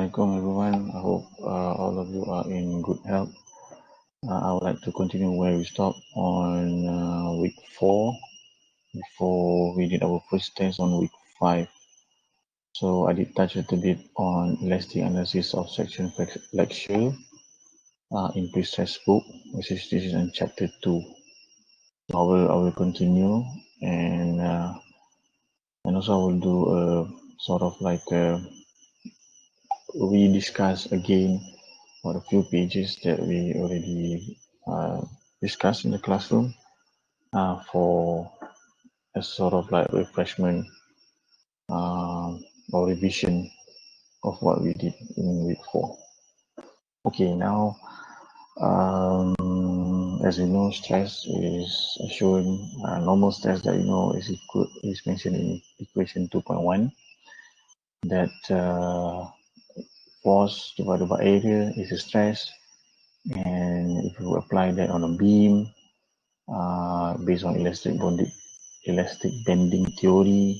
Assalamualaikum everyone. I hope all of you are in good health. I would like to continue where we stopped on week 4 before we did our first test on week 5. So I did touch a little bit on elastic analysis of section Flexure in pre-stress book, which is this is in chapter 2. So I will continue and also I will do a sort of like we discuss again for a few pages that we already discussed in the classroom for a sort of like refreshment or revision of what we did in week 4. Okay, now as we know, stress is shown, normal stress that is mentioned in equation 2.1, that force divided by area is a stress. And if you apply that on a beam based on elastic bending theory,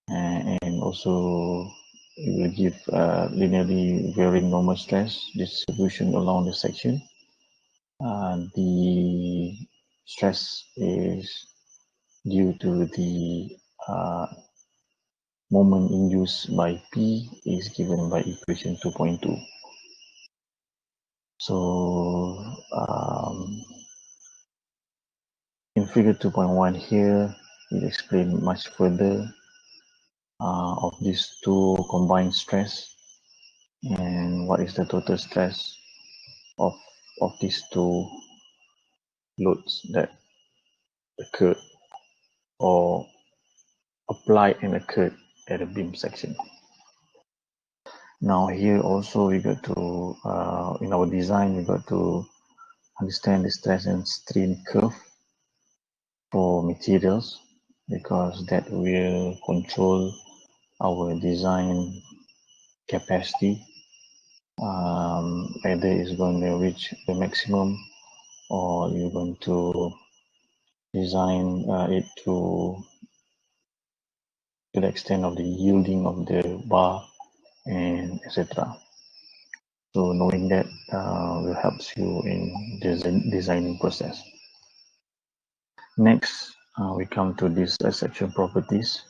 and also it will give linearly varying normal stress distribution along the section. The stress is due to the moment induced by P is given by equation 2.2. So in figure 2.1 here, it explains much further of these two combined stress and what is the total stress of these two loads that occurred or applied and occurred at a beam section. Now here also we got to, in our design, we got to understand the stress and strain curve for materials, because that will control our design capacity, either it's going to reach the maximum or you're going to design it to the extent of the yielding of the bar and etc. So knowing that will helps you in designing process. Next, we come to this section properties.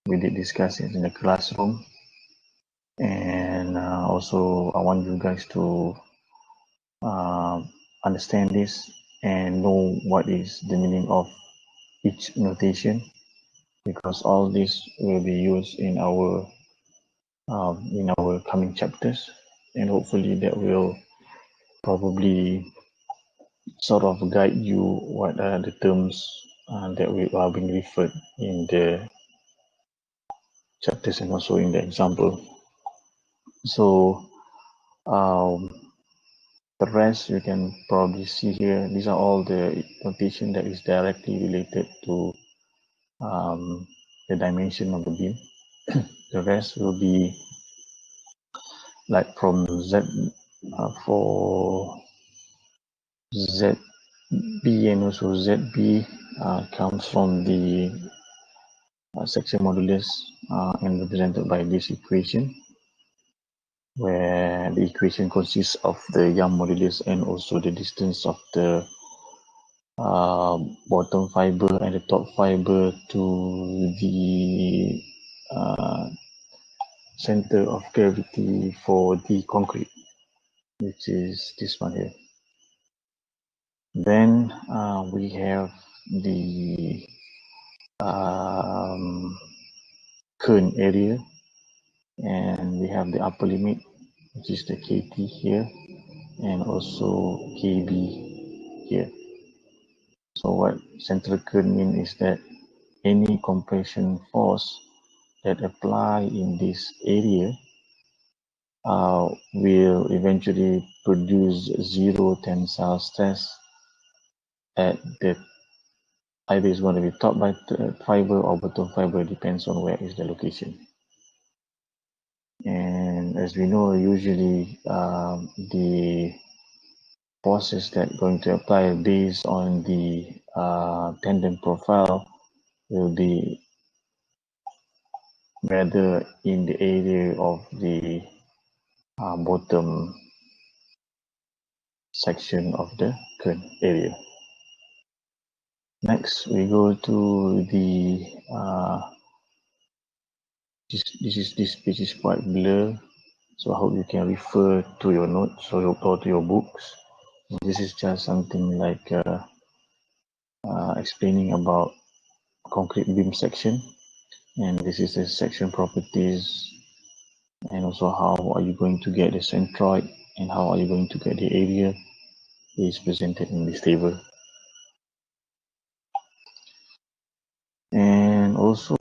We did discuss it in the classroom, and also I want you guys to understand this and know what is the meaning of each notation, because all this will be used in our coming chapters, and hopefully that will probably sort of guide you what are the terms that we are being referred in the chapters and also in the example. So the rest you can probably see here. These are all the notation that is directly related to the dimension of the beam. The rest will be like from Z for ZB and also ZB comes from the section modulus and represented by this equation, where the equation consists of the Young modulus and also the distance of the bottom fiber and the top fiber to the center of gravity for the concrete, which is this one here. Then we have the kern area, and we have the upper limit, which is the KT here, and also KB here. So what central kern means is that any compression force that apply in this area will eventually produce zero tensile stress at the, either it's going to be top by fiber or bottom fiber, depends on where is the location. And as we know, usually the forces that going to apply based on the tendon profile will be rather in the area of the bottom section of the current area. Next, we go to the this page is quite blur, so I hope you can refer to your notes or to your books. This is just something like explaining about concrete beam section, and this is the section properties, and also how are you going to get the centroid and how are you going to get the area is presented in this table. And also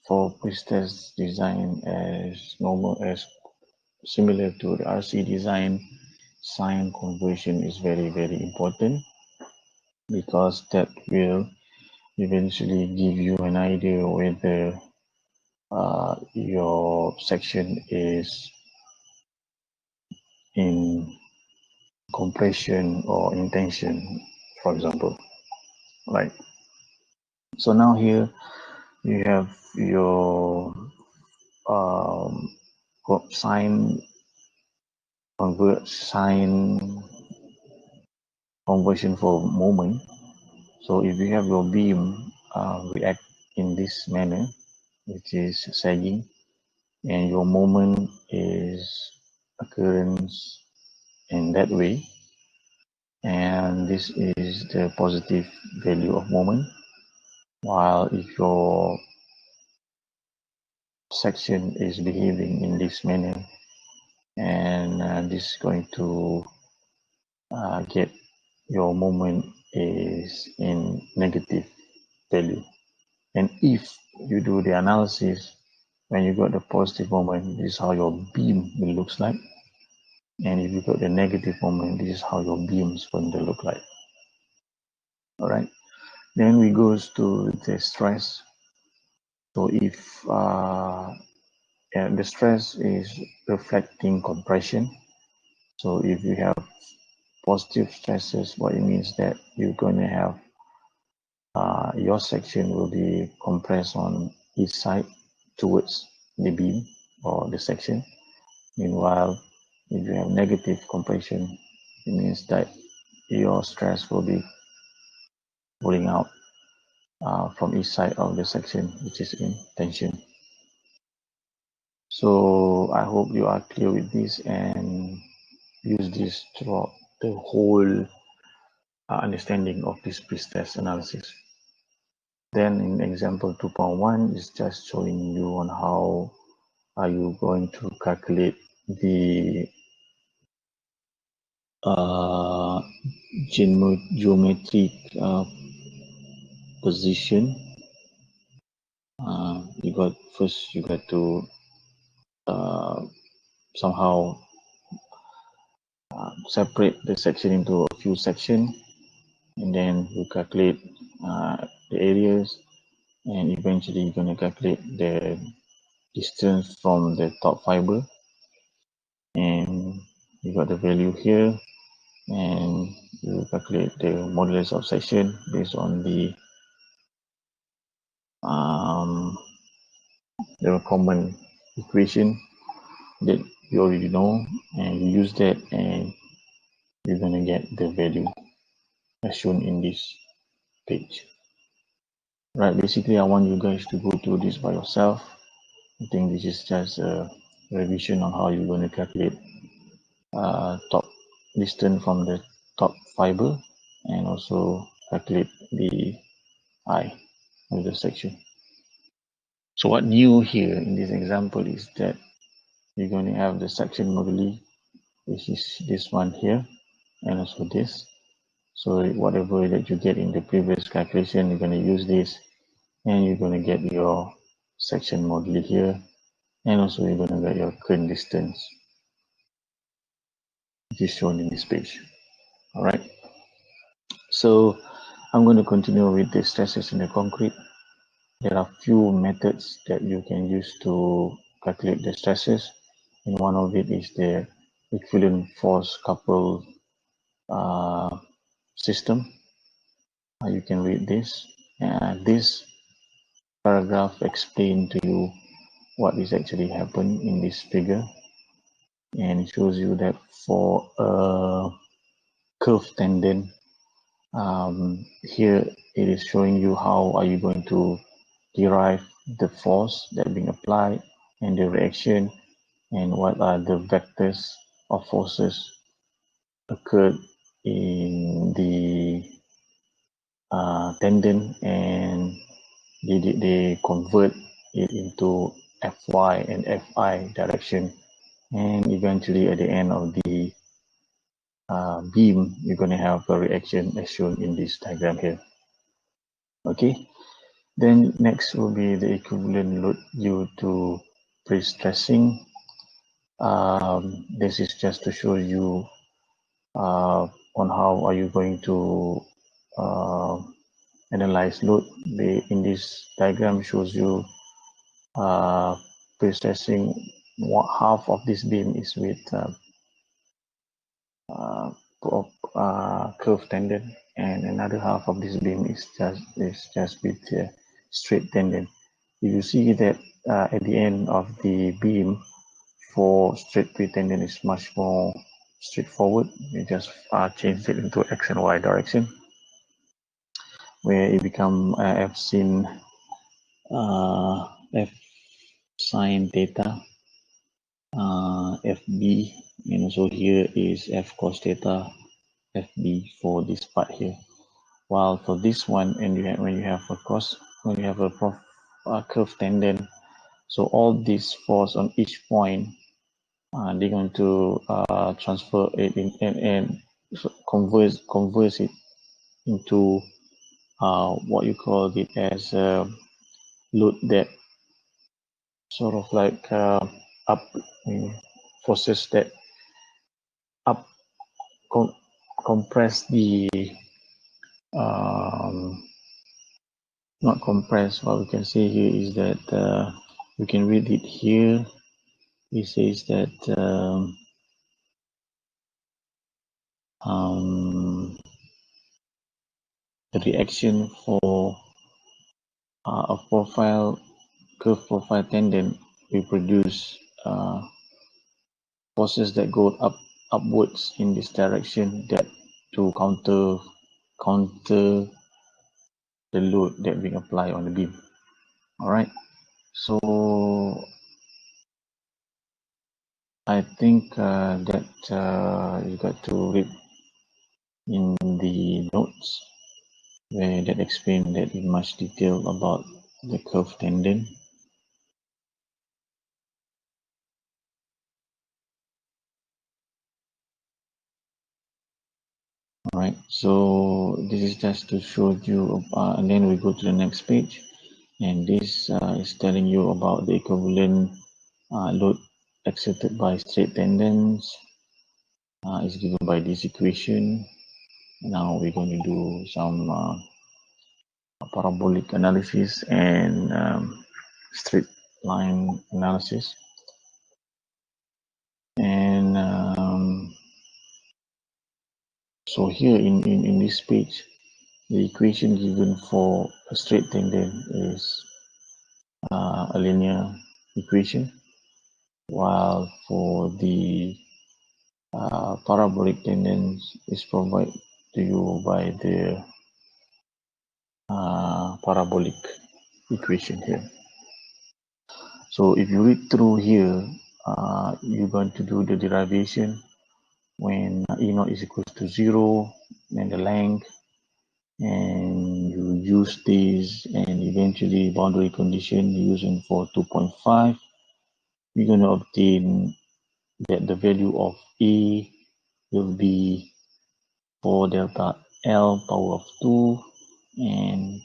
for pre-stress design, as normal, as similar to the RC design, sign conversion is very, very important, because that will eventually give you an idea whether your section is in compression or in tension, for example, right? So now here you have your sine conversion for moment. So if you have your beam react in this manner, which is sagging, and your moment is occurrence in that way, and this is the positive value of moment, while if your section is behaving in this manner, and this is going to get your moment is in negative value. And if you do the analysis, when you got the positive moment, this is how your beam will looks like. And if you got the negative moment, this is how your beam is going to look like. All right. Then we goes to the stress. So if the stress is reflecting compression, so if you have positive stresses, what it means that you're going to have your section will be compressed on each side towards the beam or the section. Meanwhile, if you have negative compression, it means that your stress will be pulling out from each side of the section, which is in tension. So I hope you are clear with this and use this throughout the whole understanding of this pre-stress analysis. Then in example 2.1 is just showing you on how are you going to calculate the geometric position. You got to somehow separate the section into a few sections, and then you calculate the areas, and eventually you're going to calculate the distance from the top fiber, and you got the value here, and you calculate the modulus of section based on the common equation that you already know, and you use that, and you're going to get the value as shown in this page. Right, basically I want you guys to go through this by yourself. I think this is just a revision on how you're going to calculate top distance from the top fiber, and also calculate the I of the section. So what new here in this example is that you're going to have the section moduli, which is this one here, and also this. So whatever that you get in the previous calculation, you're going to use this, and you're going to get your section moduli here, and also you're going to get your current distance, which is shown in this page. All right. So I'm going to continue with the stresses in the concrete. There are few methods that you can use to calculate the stresses, and one of it is the equivalent force coupled system. You can read this. This paragraph explain to you what is actually happened in this figure, and it shows you that for a curved tendon, here it is showing you how are you going to derive the force that being applied and the reaction, and what are the vectors of forces occurred in the tendon, and they convert it into Fy and Fi direction, and eventually at the end of the beam, you're going to have a reaction as shown in this diagram here. Okay, then next will be the equivalent load due to pre-stressing. This is just to show you on how are you going to analyze load. In this diagram shows you pre-stressing. Half of this beam is with curved tendon, and another half of this beam is just with straight tendon. You see that at the end of the beam for straight pre-tendon is much more straightforward. You just change it into x and y direction, where it become f sin f sine theta fb, and also here is f cos theta fb for this part here. While for this one, and when you have a curved tendon, so all this force on each point, they're going to transfer it in and converse it into what you call it as load that sort of like up forces that up compress the not compress. What we can say here is that we can read it here. It says that the reaction for a curved profile tendon will produce forces that go upwards in this direction, that to counter the load that being applied on the beam. All right, so I think that you got to read in the notes where that explain that in much detail about the curved tendon. All right, so this is just to show you, and then we go to the next page, and this is telling you about the equivalent load exerted by straight tendons is given by this equation. Now we're going to do some parabolic analysis and straight line analysis. And so here in this page, the equation given for a straight tendon is a linear equation, while for the parabolic tendons is provided to you by the parabolic equation here. So if you read through here, you're going to do the derivation when E0 is equal to 0, and the length, and you use this, and eventually boundary condition using for 2.5, you're going to obtain that the value of A will be 4 delta L power of 2, and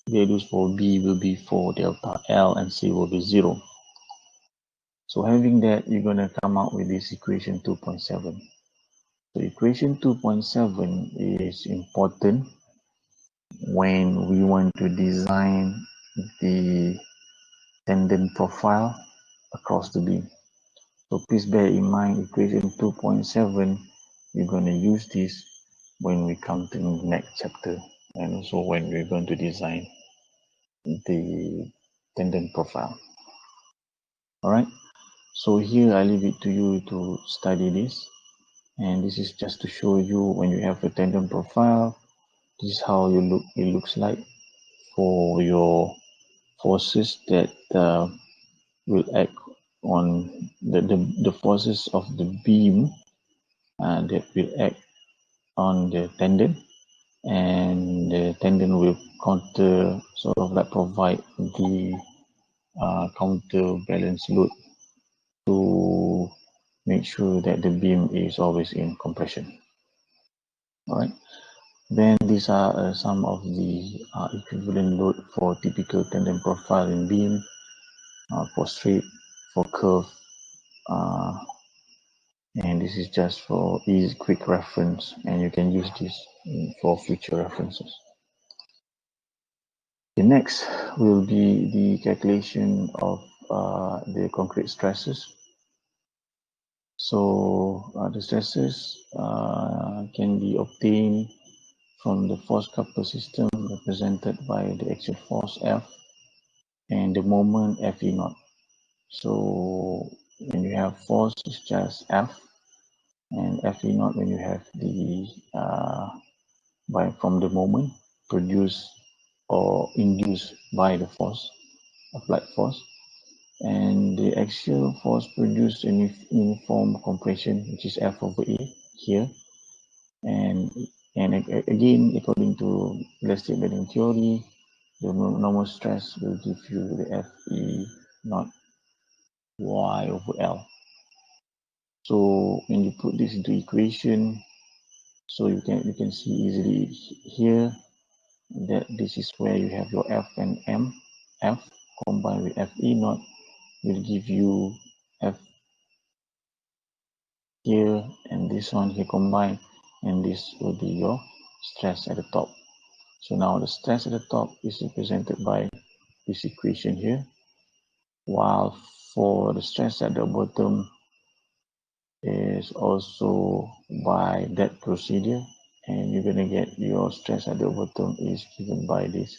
values for B will be 4 delta L, and C will be 0. So having that, you're going to come out with this equation 2.7. So equation 2.7 is important when we want to design the tendon profile across the beam. So please bear in mind equation 2.7, you're going to use this when we come to the next chapter, and also when we're going to design the tendon profile. All right, so here I leave it to you to study this, and this is just to show you when you have a tendon profile, this is how it looks like for your forces that will act on the forces of the beam that will act on the tendon, and the tendon will counter, sort of like provide the counterbalance load to make sure that the beam is always in compression. All right, then these are some of the equivalent load for typical tendon profile in beam, for straight, for curve, and this is just for easy quick reference, and you can use this for future references. The next will be the calculation of the concrete stresses. So the stresses can be obtained from the force couple system represented by the axial force F and the moment Fe naught. So when you have force, it's just F, and Fe naught when you have the from the moment produced or induced by the force, applied force, and the axial force produced in uniform compression, which is F over A here, and again, according to elastic bending theory, the normal stress will give you the Fe naught Y over L. So when you put this into equation, so you can see easily here that this is where you have your F and M. F combined with Fe naught will give you F here, and this one here combined, and this will be your stress at the top. So now the stress at the top is represented by this equation here, while for the stress at the bottom is also by that procedure, and you're going to get your stress at the bottom is given by this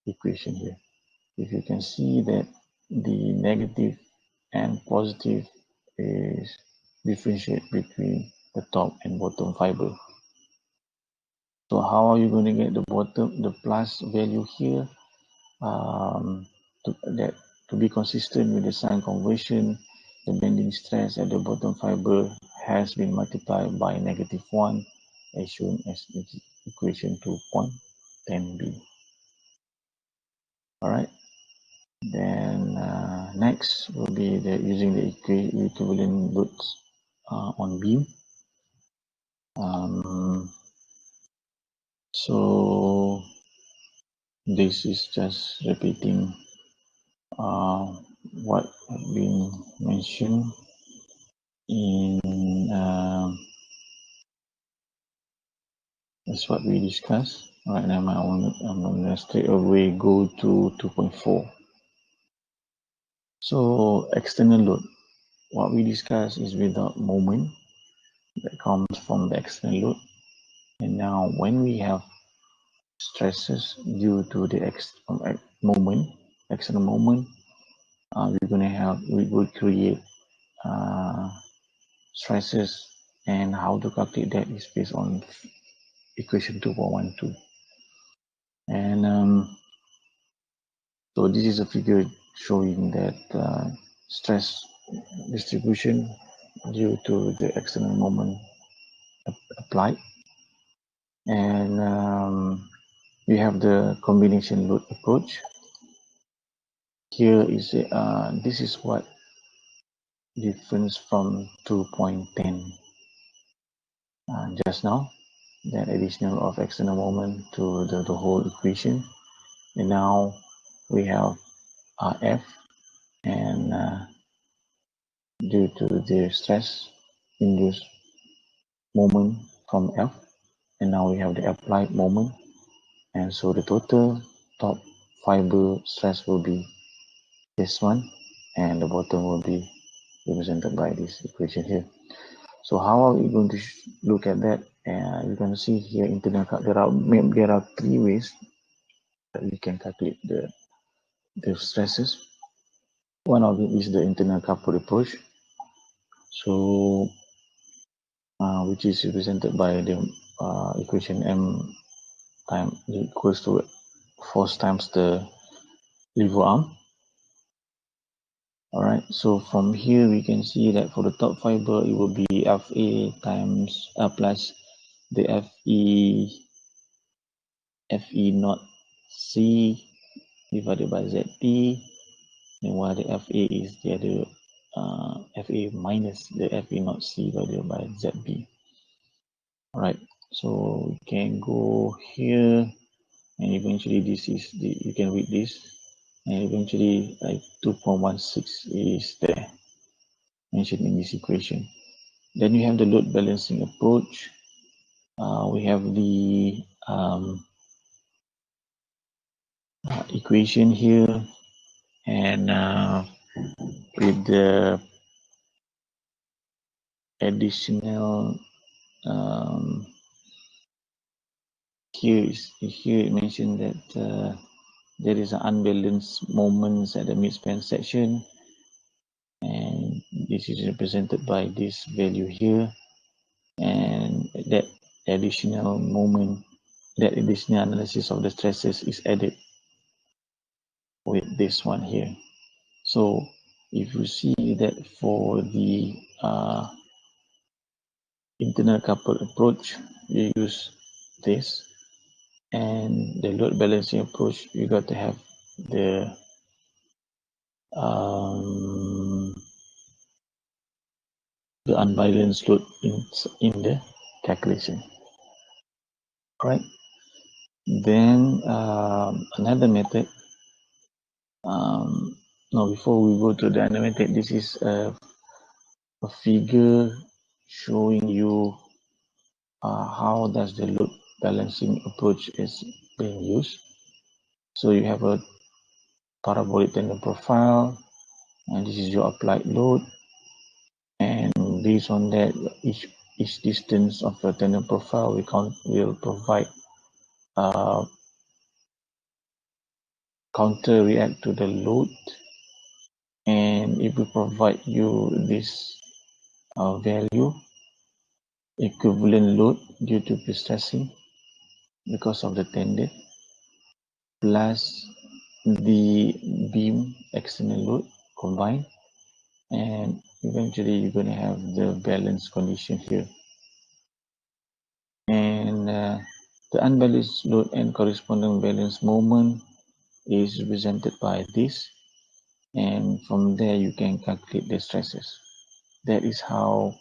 equation here. If you can see that the negative and positive is differentiate between the top and bottom fiber. So how are you going to get the plus value here? To be consistent with the sign conversion, the bending stress at the bottom fiber has been multiplied by -1, as shown as equation 2.10b. All right. Then next will be using the equivalent loads on beam. So this is just repeating what has been mentioned in that's what we discussed. All right, now I'm gonna straight away go to 2.4. So external load, what we discussed is without moment that comes from the external load. And now when we have stresses due to the external moment, we will create stresses, and how to calculate that is based on equation 2.12. And so this is a figure showing that stress distribution due to the external moment applied, and we have the combination load approach. Here is this is what difference from 2.10 just now, that additional of external moment to the whole equation, and now we have F, and due to the stress induced moment from F, and now we have the applied moment, and so the total top fiber stress will be this one, and the bottom will be represented by this equation here. So how are we going to look at that? You're going to see here internal there are 3 ways that we can calculate the stresses. One of it is the internal coupled approach. So, which is represented by the equation M time equals to force times the lever arm. All right, so from here we can see that for the top fiber it will be FA times plus the FE naught C divided by ZP, and while the FA is the other FA minus the FE naught C divided by ZB. All right, so we can go here, and eventually this is you can read this, and eventually like 2.16 is there mentioned in this equation. Then you have the load balancing approach. We have the equation here, and with the additional here it mentioned that there is an unbalanced moments at the midspan section, and this is represented by this value here, and that additional moment, that additional analysis of the stresses is added with this one here. So if you see that for the internal coupled approach, you use this, and the load balancing approach, you got to have the unbalanced load in the calculation. Right. Then another method. Now, before we go to the other method, this is a figure showing you how does the load balancing approach is being used. So you have a parabolic tendon profile, and this is your applied load, and based on that, each distance of the tendon profile will provide counter react to the load, and it will provide you this value equivalent load due to pre-stressing because of the tendon plus the beam external load combined, and eventually you're going to have the balanced condition here. And the unbalanced load and corresponding balance moment is represented by this, and from there you can calculate the stresses. That is how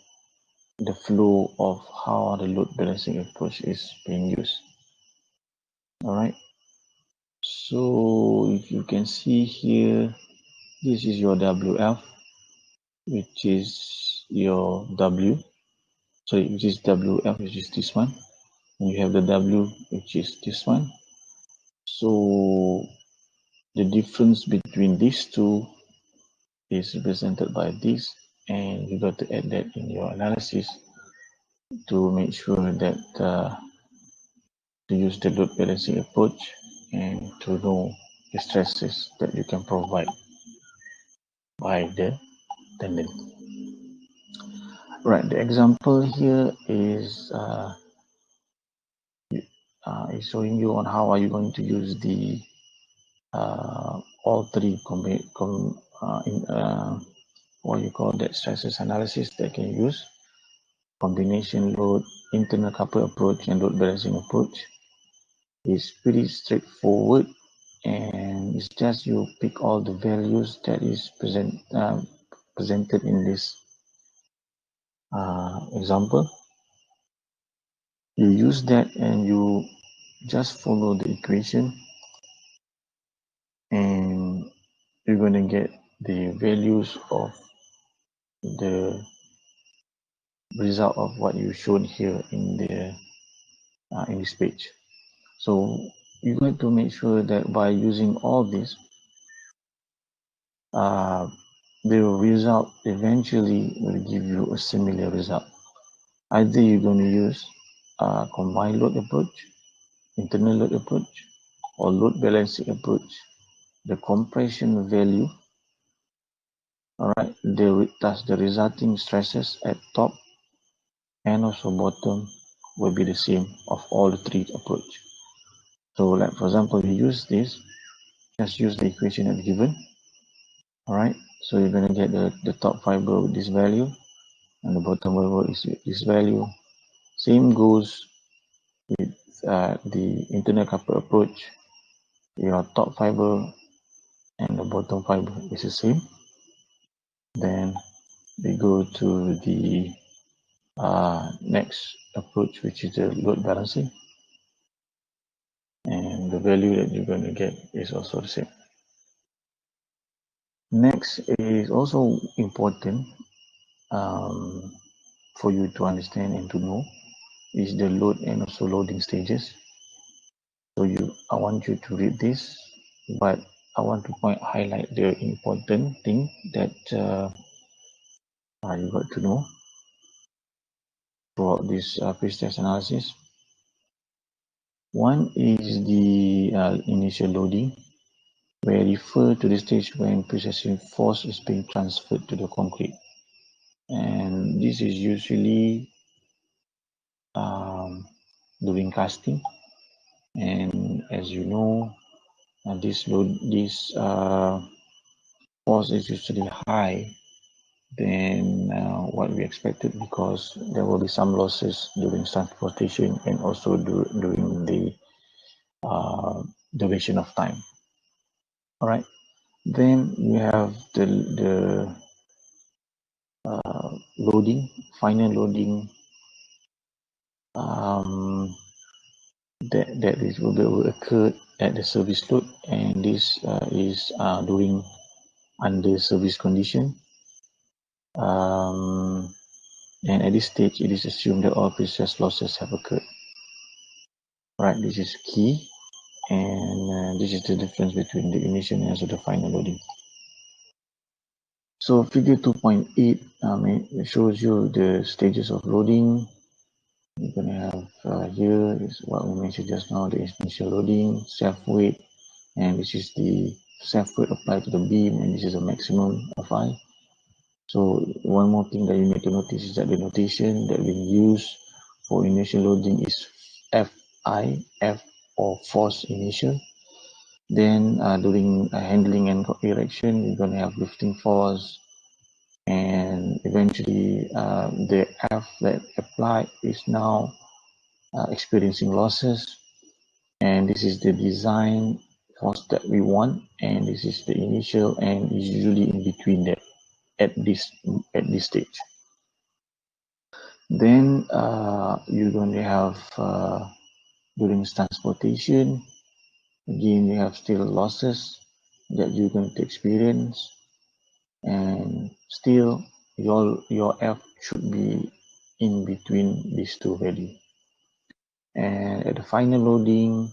the flow of how the load balancing approach is being used. All right, so if you can see here, this is your WF, which is your which is WF, which is this one, and you have the W, which is this one. So the difference between these two is represented by this, and you got to add that in your analysis to make sure that to use the load balancing approach and to know the stresses that you can provide by the tendon. Right, the example here is showing you on how are you going to use the all three what you call that stresses analysis that can use combination load, internal coupled approach, and load balancing approach. Is pretty straightforward, and it's just you pick all the values that is presented in this example. You use that and you just follow the equation, and you're going to get the values of the result of what you shown here in the in this page. So you're going to make sure that by using all this, the result eventually will give you a similar result. Either you're going to use a combined load approach, internal load approach, or load balancing approach, the compression value, all right, thus the resulting stresses at top and also bottom will be the same of all the three approach. So like for example, you use this, just use the equation at given. All right, so you're going to get the top fiber with this value and the bottom fiber is with this value. Same goes with the internal couple approach. Your top fiber and the bottom fiber is the same. Then we go to the next approach, which is the load balancing, and the value that you're going to get is also the same. Next is also important for you to understand and to know is the load and also loading stages. So I want you to read this, but I want to highlight the important thing that you got to know throughout this pre-test analysis. One is the initial loading, where refer to the stage when processing force is being transferred to the concrete. And this is usually during casting. And as you know, this force is usually high than what we expected, because there will be some losses during transportation and also during the duration of time. All right, then you have the loading, final loading, that will occur at the service load, and this is during under service condition. And at this stage, it is assumed that all process losses have occurred. Right, this is key, and this is the difference between the initial and also the final loading. So figure 2.8 it shows you the stages of loading. You're going to have here is what we mentioned just now, the initial loading, self-weight, and this is the self-weight applied to the beam, and this is a maximum Fi. So one more thing that you need to notice is that the notation that we use for initial loading is Fi, F or force initial. Then during handling and erection, you're going to have lifting force, and eventually the F that applied is now experiencing losses, and this is the design force that we want, and this is the initial, and is usually in between that at this stage. Then you're going to have during transportation, again you have still losses that you're going to experience, and still your F should be in between these two values. And at the final loading,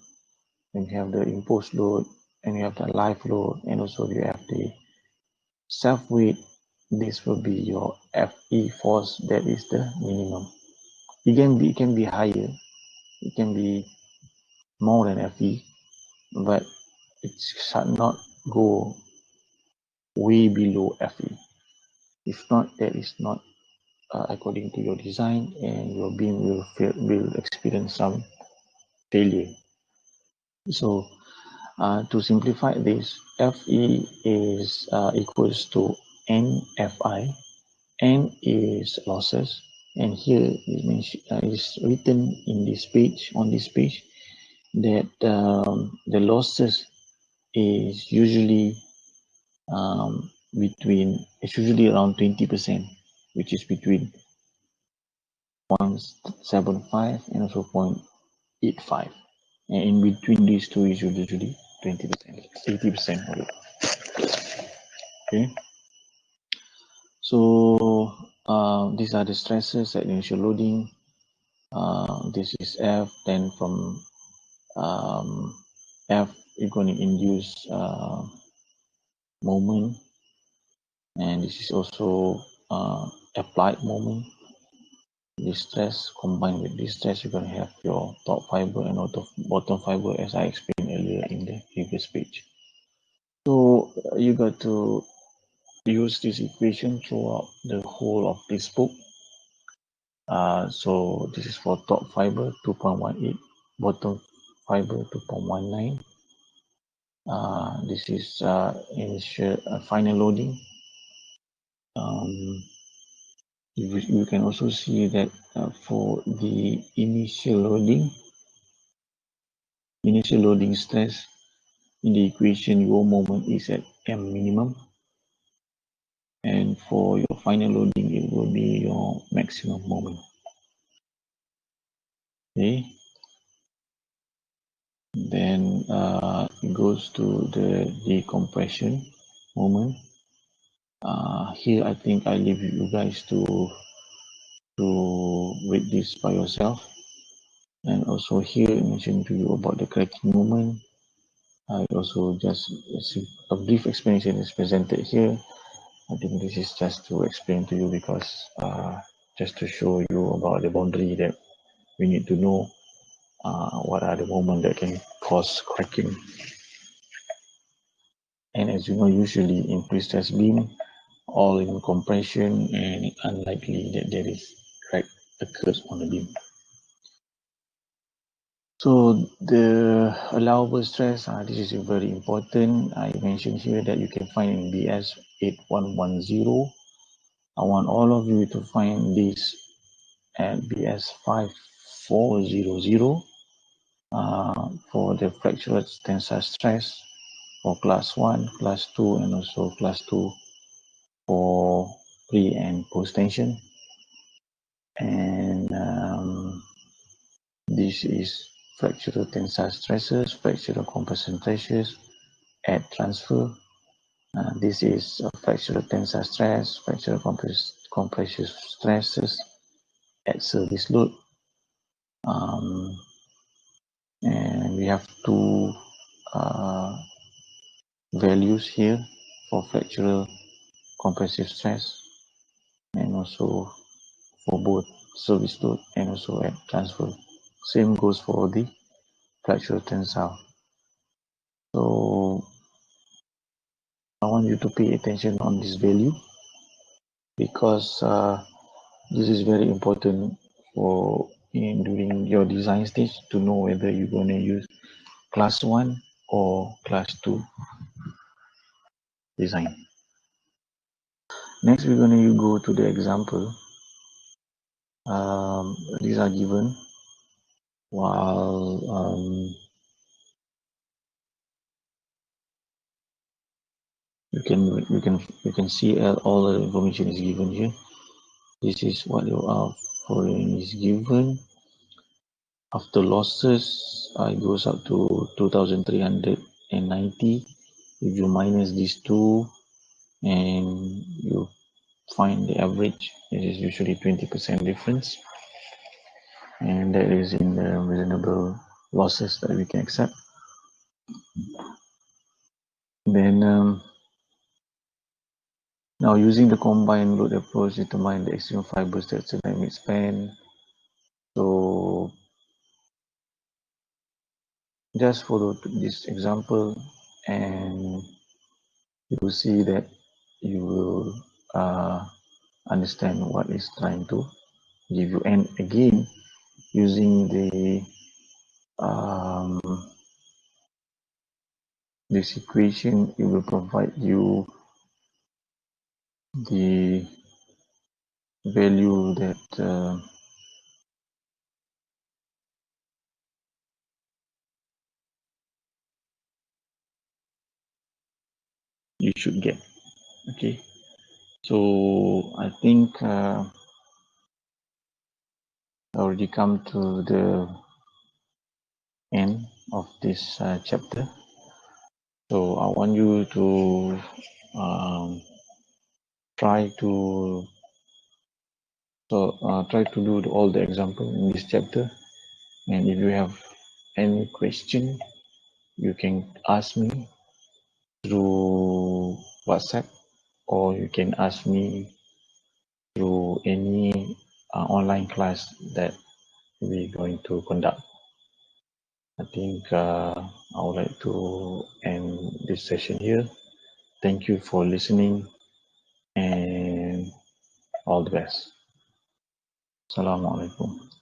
then you have the imposed load, and you have the live load, and also you have the self weight. This will be your Fe force, that is the minimum. It can be higher, it can be more than Fe, but it should not go way below Fe. If not, that is not according to your design, and your beam will experience some failure. So to simplify this, Fe is equals to NFi. N is losses, and here is written in this page, on this page, that the losses is usually it's usually around 20%, which is between 0.75 and also 0.85, and in between these two is usually 20%, 80% of it. Okay, so these are the stresses at initial loading. This is F. Then from F, you're going to induce moment, and this is also applied moment. this stress combined with this stress, you're going to have your top fiber and bottom fiber, as I explained earlier in the previous page. So you got to use this equation throughout the whole of this book. So this is for top fiber 2.18, bottom fiber 2.19. This is initial final loading. You can also see that for the initial loading stress in the equation, your moment is at M minimum, and for your final loading, it will be your maximum moment. Okay. Then it goes to the decompression moment. Here, I think I leave you guys to read this by yourself. And also here, I mentioned to you about the cracking moment. I also just a brief explanation is presented here. I think this is just to explain to you because just to show you about the boundary that we need to know what are the moments that can cause cracking. And as you know, usually in pre-stress beam, all in compression, and it's unlikely that there is crack occurs on the beam. So the allowable stress, this is very important. I mentioned here that you can find in BS 8110. I want all of you to find this at BS 5400 for the fracture tensile stress for class 1, class 2, and also class 2 for pre and post tension. And this is fracture tensile stresses, fracture compression stresses at transfer. This is fracture tensile stress, fracture compression stresses at service load. And we have two values here for fracture compressive stress and also for both service load and also at transfer. Same goes for the fracture tensile. So I want you to pay attention on this value because this is very important for during your design stage to know whether you're going to use class 1 or class 2 design. Next, we're going to go to the example. These are given while you can see all the information is given here. This is what you are following is given. After losses, it goes up to 2,390. If you minus these two and you find the average, it is usually 20% difference, and that is in the reasonable losses that we can accept. Then now using the combined load approach, determine the extreme fiber structure dynamic span. So just follow this example and you will see that you will understand what it's trying to give you. And again, using this equation, it will provide you the value that you should get. Okay, so I think I already come to the end of this chapter. So I want you to try to do all the example in this chapter, and if you have any question, you can ask me through WhatsApp, or you can ask me through any online class that we're going to conduct. I think I would like to end this session here. Thank you for listening and all the best. Assalamualaikum.